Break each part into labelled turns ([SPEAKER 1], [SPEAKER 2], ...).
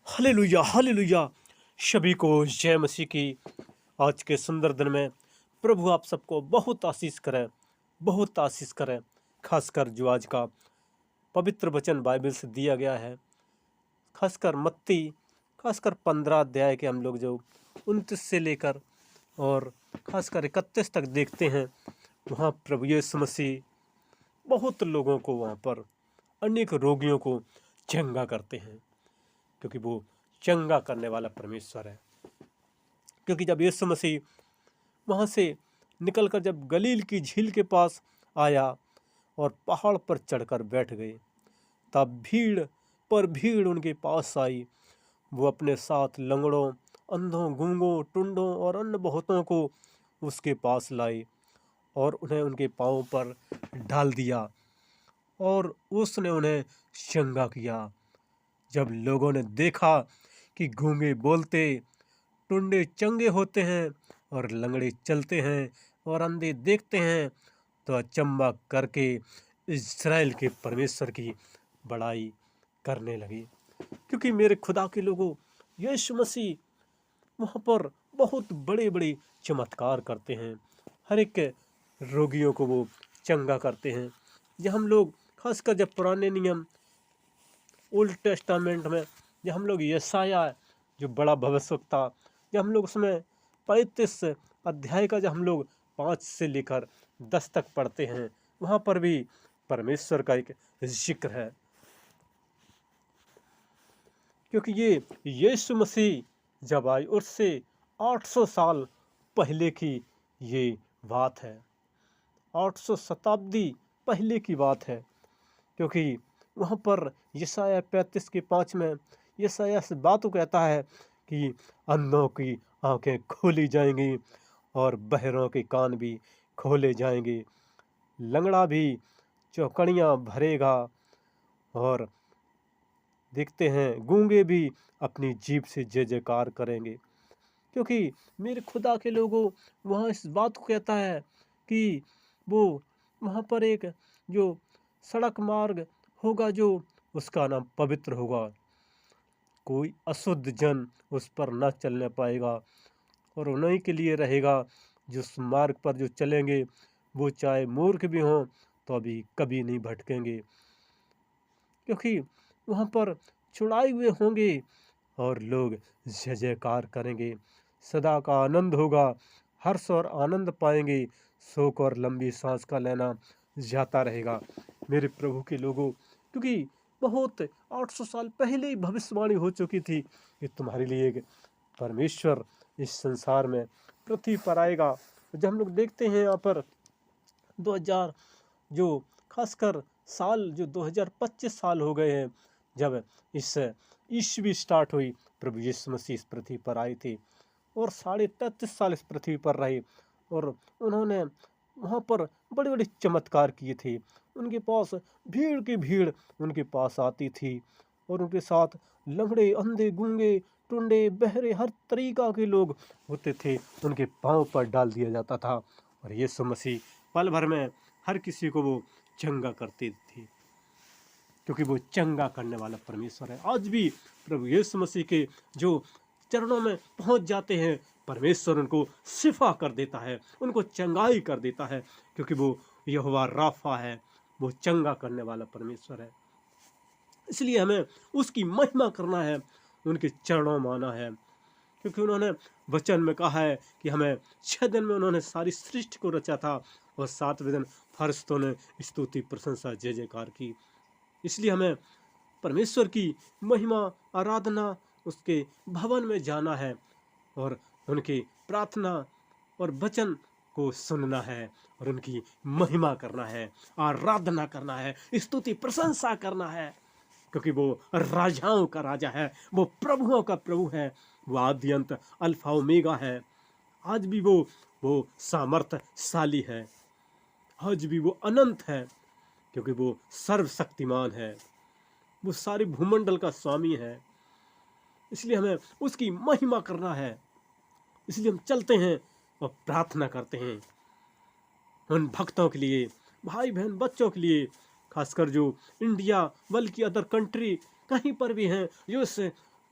[SPEAKER 1] Hallelujah hallelujah. सभी को जय मसीह की। आज के सुंदर दिन में प्रभु आप सबको बहुत आशीष करें, बहुत आशीष करें। खासकर जो आज का पवित्र वचन बाइबल से दिया गया है, खासकर मत्ती, खासकर 15 अध्याय के हम लोग जो 29 से लेकर और खासकर 31 तक देखते हैं, वहाँ प्रभु यीशु मसीह बहुत लोगों को, वहाँ पर अनेक रोगियों को चंगा करते हैं, क्योंकि वो चंगा करने वाला परमेश्वर है। क्योंकि जब यीशु मसीह वहाँ से निकलकर जब गलील की झील के पास आया और पहाड़ पर चढ़कर बैठ गए, तब भीड़ पर भीड़ उनके पास आई। वो अपने साथ लंगड़ों, अंधों, गूंगों, टुंडों और अन्य बहुतों को उसके पास लाई और उन्हें उनके पाँव पर डाल दिया और उसने उन्हें चंगा किया। जब लोगों ने देखा कि गूंगे बोलते, टुंडे चंगे होते हैं और लंगड़े चलते हैं और अंधे देखते हैं, तो अचंभा करके इस्राएल के परमेश्वर की बड़ाई करने लगी। क्योंकि मेरे खुदा के लोगों, यीशु मसीह वहाँ पर बहुत बड़े बड़े चमत्कार करते हैं। हर एक रोगियों को वो चंगा करते हैं। जब हम लोग खासकर जब पुराने नियम ओल्ड टेस्टामेंट में जब हम लोग यशाया जो बड़ा भविष्यवक्ता, जब हम लोग उसमें 35 अध्याय का जब हम लोग 5 से लेकर 10 तक पढ़ते हैं, वहाँ पर भी परमेश्वर का एक जिक्र है। क्योंकि ये यीशु मसीह जब आए उससे 800 साल पहले की ये बात है, 800 शताब्दी पहले की बात है। क्योंकि वहाँ पर यशाया 35 के 5 में यशाया इस बात को कहता है कि अंधों की आंखें खोली जाएंगी और बहरों के कान भी खोले जाएंगे, लंगड़ा भी चौकड़ियाँ भरेगा और देखते हैं गूंगे भी अपनी जीभ से जय जयकार करेंगे। क्योंकि मेरे खुदा के लोगों, वहाँ इस बात को कहता है कि वो वहाँ पर एक जो सड़क मार्ग होगा, जो उसका नाम पवित्र होगा, कोई अशुद्ध जन उस पर न चलने पाएगा और उन्हीं के लिए रहेगा जो उस मार्ग पर जो चलेंगे, वो चाहे मूर्ख भी हों तो अभी कभी नहीं भटकेंगे। क्योंकि वहाँ पर छुड़ाए हुए होंगे और लोग जय जयकार करेंगे, सदा का आनंद होगा, हर्ष और आनंद पाएंगे, शोक और लंबी सांस का लेना जाता रहेगा। मेरे प्रभु के लोगों, क्योंकि बहुत 800 साल पहले ही भविष्यवाणी हो चुकी थी कि तुम्हारे लिए एक परमेश्वर इस संसार में पृथ्वी पर आएगा। जब हम लोग देखते हैं यहाँ पर 2000 जो खासकर साल जो 2025 साल हो गए हैं जब इस ईस्वी स्टार्ट हुई, प्रभु यीशु मसीह इस पृथ्वी पर आए थे और 33.5 साल इस पृथ्वी पर रहे और उन्होंने वहाँ पर बड़े बड़े चमत्कार किए थे। उनके पास भीड़ की भीड़ उनके पास आती थी और उनके साथ लंगड़े, अंधे, गूंगे, टुंडे, बहरे, हर तरीका के लोग होते थे, उनके पाँव पर डाल दिया जाता था और यीशु मसीह पल भर में हर किसी को वो चंगा करते थे। क्योंकि वो चंगा करने वाला परमेश्वर है। आज भी प्रभु यीशु मसीह के जो चरणों में पहुंच जाते हैं, परमेश्वर उनको शिफा कर देता है, उनको चंगाई कर देता है, क्योंकि वो यहोवा राफा है, वो चंगा करने वाला परमेश्वर है। इसलिए हमें उसकी महिमा करना है, उनके चरणों में आना है। क्योंकि उन्होंने वचन में कहा है कि हमें 6 दिन में उन्होंने सारी सृष्टि को रचा था और 7वें दिन फरिश्तों ने स्तुति, प्रशंसा, जय जयकार की। इसलिए हमें परमेश्वर की महिमा, आराधना, उसके भवन में जाना है और उनकी प्रार्थना और वचन को सुनना है और उनकी महिमा करना है, आराधना करना है, स्तुति प्रशंसा करना है। क्योंकि वो राजाओं का राजा है, वो प्रभुओं का प्रभु है, वो आदि अंत अल्फा ओमेगा है। आज भी वो सामर्थ्यशाली है, आज भी वो अनंत है, क्योंकि वो सर्वशक्तिमान है, वो सारे भूमंडल का स्वामी है। इसलिए हमें उसकी महिमा करना है। इसलिए हम चलते हैं और प्रार्थना करते हैं उन भक्तों के लिए, भाई बहन, बच्चों के लिए, खासकर जो इंडिया बल्कि अदर कंट्री कहीं पर भी हैं, जो इस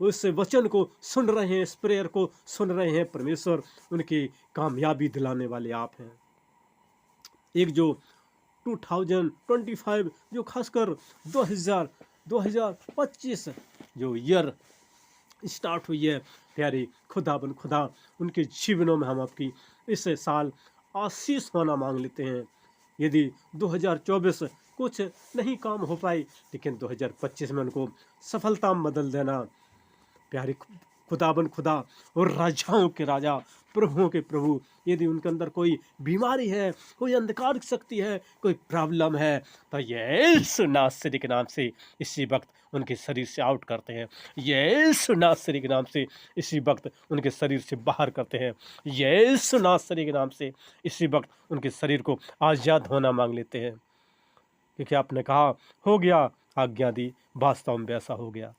[SPEAKER 1] उस वचन को सुन रहे हैं, इस प्रेयर को सुन रहे हैं, परमेश्वर उनकी कामयाबी दिलाने वाले आप हैं। एक जो 2025 जो खासकर 2025 जो ईयर स्टार्ट हुई है, प्यारे खुदाबंद खुदा उनके जीवनों में हम आपकी इस साल आशीष होना मांग लेते हैं। यदि 2024 कुछ नहीं काम हो पाई, लेकिन 2025 में उनको सफलता में बदल देना। प्यारे खुदाबंद खुदा और राजाओं के राजा, प्रभुओं के प्रभु, यदि उनके अंदर कोई बीमारी है, कोई अंधकार की शक्ति है, कोई प्रॉब्लम है, तो यीशु नासरी के नाम से इसी वक्त उनके शरीर से आउट करते हैं। यीशु नासरी के नाम से इसी वक्त उनके शरीर से बाहर करते हैं। यीशु नासरी के नाम से इसी वक्त उनके शरीर को आज़ाद होना मांग लेते हैं, क्योंकि आपने कहा हो गया, आज्ञा दी, वास्तव में वैसा हो गया।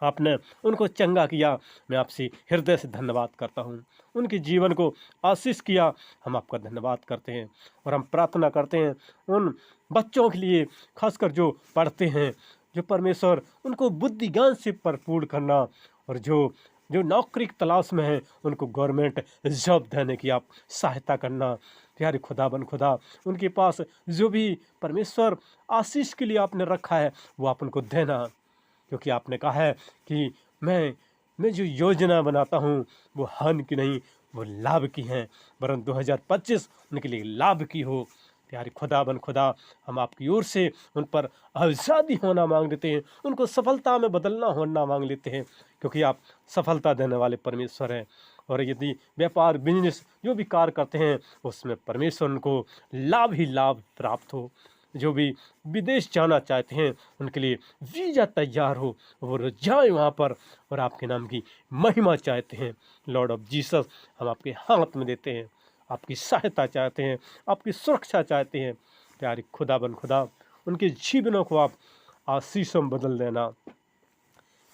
[SPEAKER 1] आपने उनको चंगा किया, मैं आपसे हृदय से धन्यवाद करता हूँ। उनके जीवन को आशीष किया, हम आपका धन्यवाद करते हैं। और हम प्रार्थना करते हैं उन बच्चों के लिए, खासकर जो पढ़ते हैं, जो परमेश्वर उनको बुद्धि ज्ञान से भरपूर करना, और जो नौकरी की तलाश में है उनको गवर्नमेंट जॉब देने की आप सहायता करना। प्यारे खुदाबंद खुदा, उनके पास जो भी परमेश्वर आशीष के लिए आपने रखा है वो आप उनको देना, क्योंकि आपने कहा है कि मैं जो योजना बनाता हूँ वो हानि की नहीं, वो लाभ की हैं, वरन 2025 उनके लिए लाभ की हो। प्यारे खुदाबंद खुदा, हम आपकी ओर से उन पर आज़ादी होना मांग लेते हैं, उनको सफलता में बदलना होना मांग लेते हैं, क्योंकि आप सफलता देने वाले परमेश्वर हैं। और यदि व्यापार बिजनेस जो भी कार्य करते हैं उसमें परमेश्वर उनको लाभ ही लाभ प्राप्त हो। जो भी विदेश जाना चाहते हैं उनके लिए वीज़ा तैयार हो, वो जाए वहाँ पर और आपके नाम की महिमा चाहते हैं। लॉर्ड ऑफ जीसस, हम आपके हाथ में देते हैं, आपकी सहायता चाहते हैं, आपकी सुरक्षा चाहते हैं। प्यारे खुदाबंद खुदा, उनके जीवनों को आप आशीषों में बदल देना,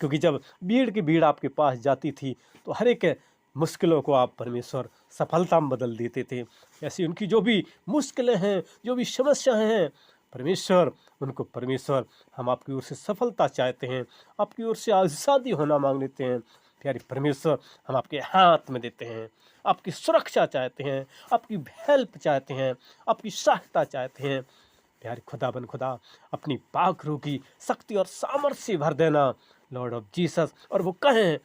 [SPEAKER 1] क्योंकि जब भीड़ की भीड़ आपके पास जाती थी तो हर एक मुश्किलों को आप परमेश्वर सफलता में बदल देते थे। ऐसी उनकी जो भी मुश्किलें हैं, जो भी समस्याएं हैं, परमेश्वर उनको परमेश्वर हम आपकी ओर से सफलता चाहते हैं, आपकी ओर से आज़ादी होना मांग लेते हैं। प्यारे परमेश्वर, हम आपके हाथ में देते हैं, आपकी सुरक्षा चाहते हैं, आपकी हेल्प चाहते हैं, आपकी सहायता चाहते हैं। प्यारे खुदाबंद खुदा, अपनी पाखरू की शक्ति और सामर्थ्य भर देना लॉर्ड ऑफ जीसस, और वो कहें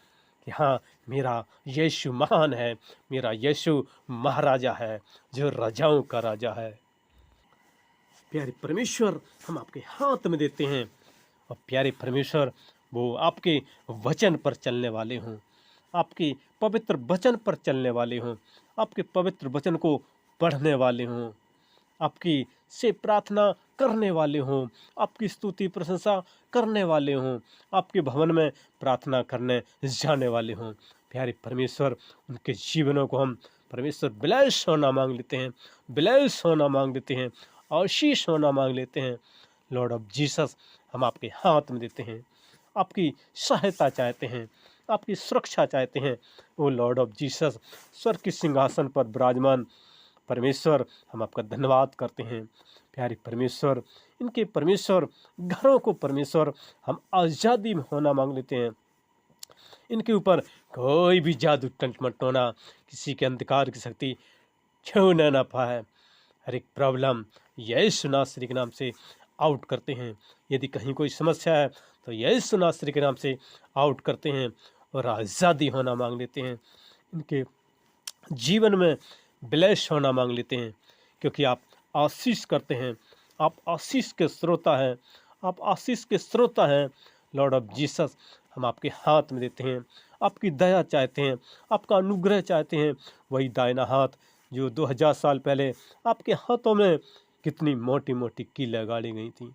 [SPEAKER 1] कि हाँ, मेरा यीशु महान है, मेरा यीशु महाराजा है, जो राजाओं का राजा है। प्यारे परमेश्वर, हम आपके हाथ में देते हैं, और प्यारे परमेश्वर, वो आपके वचन पर चलने वाले हों, आपके पवित्र वचन पर चलने वाले हों, आपके पवित्र वचन को पढ़ने वाले हों, आपकी से प्रार्थना करने वाले हों, आपकी स्तुति प्रशंसा करने वाले हों, आपके भवन में प्रार्थना करने जाने वाले हों। प्यारे परमेश्वर, उनके जीवनों को हम परमेश्वर ब्लेस होना मांग लेते हैं, ब्लेस होना मांग लेते हैं, आशीष होना मांग लेते हैं। लॉर्ड ऑफ जीसस, हम आपके हाथ में देते हैं, आपकी सहायता चाहते हैं, आपकी सुरक्षा चाहते हैं। ओ लॉर्ड ऑफ जीसस, स्वर्ग के सिंहासन पर विराजमान परमेश्वर, हम आपका धन्यवाद करते हैं। प्यारे परमेश्वर, इनके परमेश्वर घरों को परमेश्वर हम आज़ादी में होना मांग लेते हैं। इनके ऊपर कोई भी जादू टंटमटोना, किसी के अंधकार की शक्ति छूने ना पाए। हर एक प्रॉब्लम यीशु नासरी के नाम से आउट करते हैं। यदि कहीं कोई समस्या है तो यीशु नासरी के नाम से आउट करते हैं और आज़ादी होना मांग लेते हैं। इनके जीवन में ब्लेस होना मांग लेते हैं, क्योंकि आप आशीष करते हैं, आप आशीष के स्रोता हैं, आप आशीष के स्रोता हैं। लॉर्ड ऑफ जीसस, हम आपके हाथ में देते हैं, आपकी दया चाहते हैं, आपका अनुग्रह चाहते हैं। वही दाहिना हाथ जो 2000 साल पहले आपके हाथों में कितनी मोटी मोटी कीलें गाड़ी गई थी।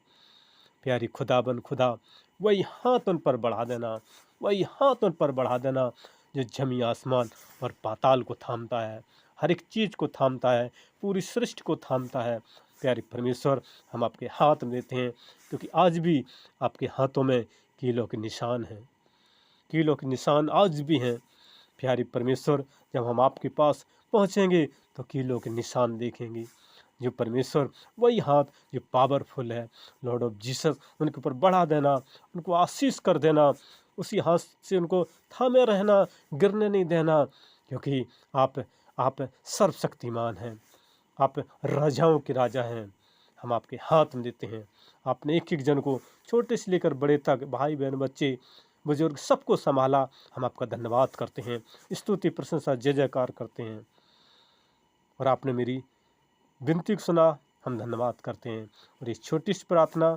[SPEAKER 1] प्यारी खुदाबंद खुदा, वही हाथ उन पर बढ़ा देना, वही हाथ उन पर बढ़ा देना जो जमी आसमान और पाताल को थामता है, हर एक चीज़ को थामता है, पूरी सृष्टि को थामता है। प्यारे परमेश्वर, हम आपके हाथ में देते हैं, क्योंकि आज भी आपके हाथों में कीलों के निशान हैं, कीलों के निशान आज भी हैं। प्यारे परमेश्वर, जब हम आपके पास पहुँचेंगे तो कीलों के निशान देखेंगे। जो परमेश्वर, वही हाथ जो पावरफुल है, लॉर्ड ऑफ जीसस, उनके ऊपर बढ़ा देना, उनको आशीष कर देना। उसी हाथ से उनको थामे रहना, गिरने नहीं देना, क्योंकि आप सर्वशक्तिमान हैं, आप राजाओं के राजा हैं। हम आपके हाथ में देते हैं। आपने एक एक जन को, छोटे से लेकर बड़े तक, भाई बहन बच्चे बुजुर्ग, सबको संभाला। हम आपका धन्यवाद करते हैं, स्तुति प्रशंसा जय जयकार करते हैं। और आपने मेरी विनती को सुना, हम धन्यवाद करते हैं। और इस छोटी सी प्रार्थना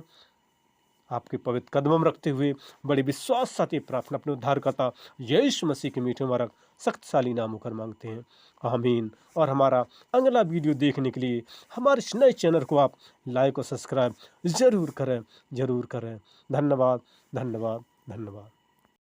[SPEAKER 1] आपके पवित्र कदमों में रखते हुए बड़े विश्वास साथ ये प्रार्थना अपने उद्धारकर्ता यीशु मसीह के मीठे मुबारक शक्तिशाली नाम होकर मांगते हैं, आमीन। और हमारा अगला वीडियो देखने के लिए हमारे इस नए चैनल को आप लाइक और सब्सक्राइब जरूर करें, जरूर करें। धन्यवाद, धन्यवाद, धन्यवाद।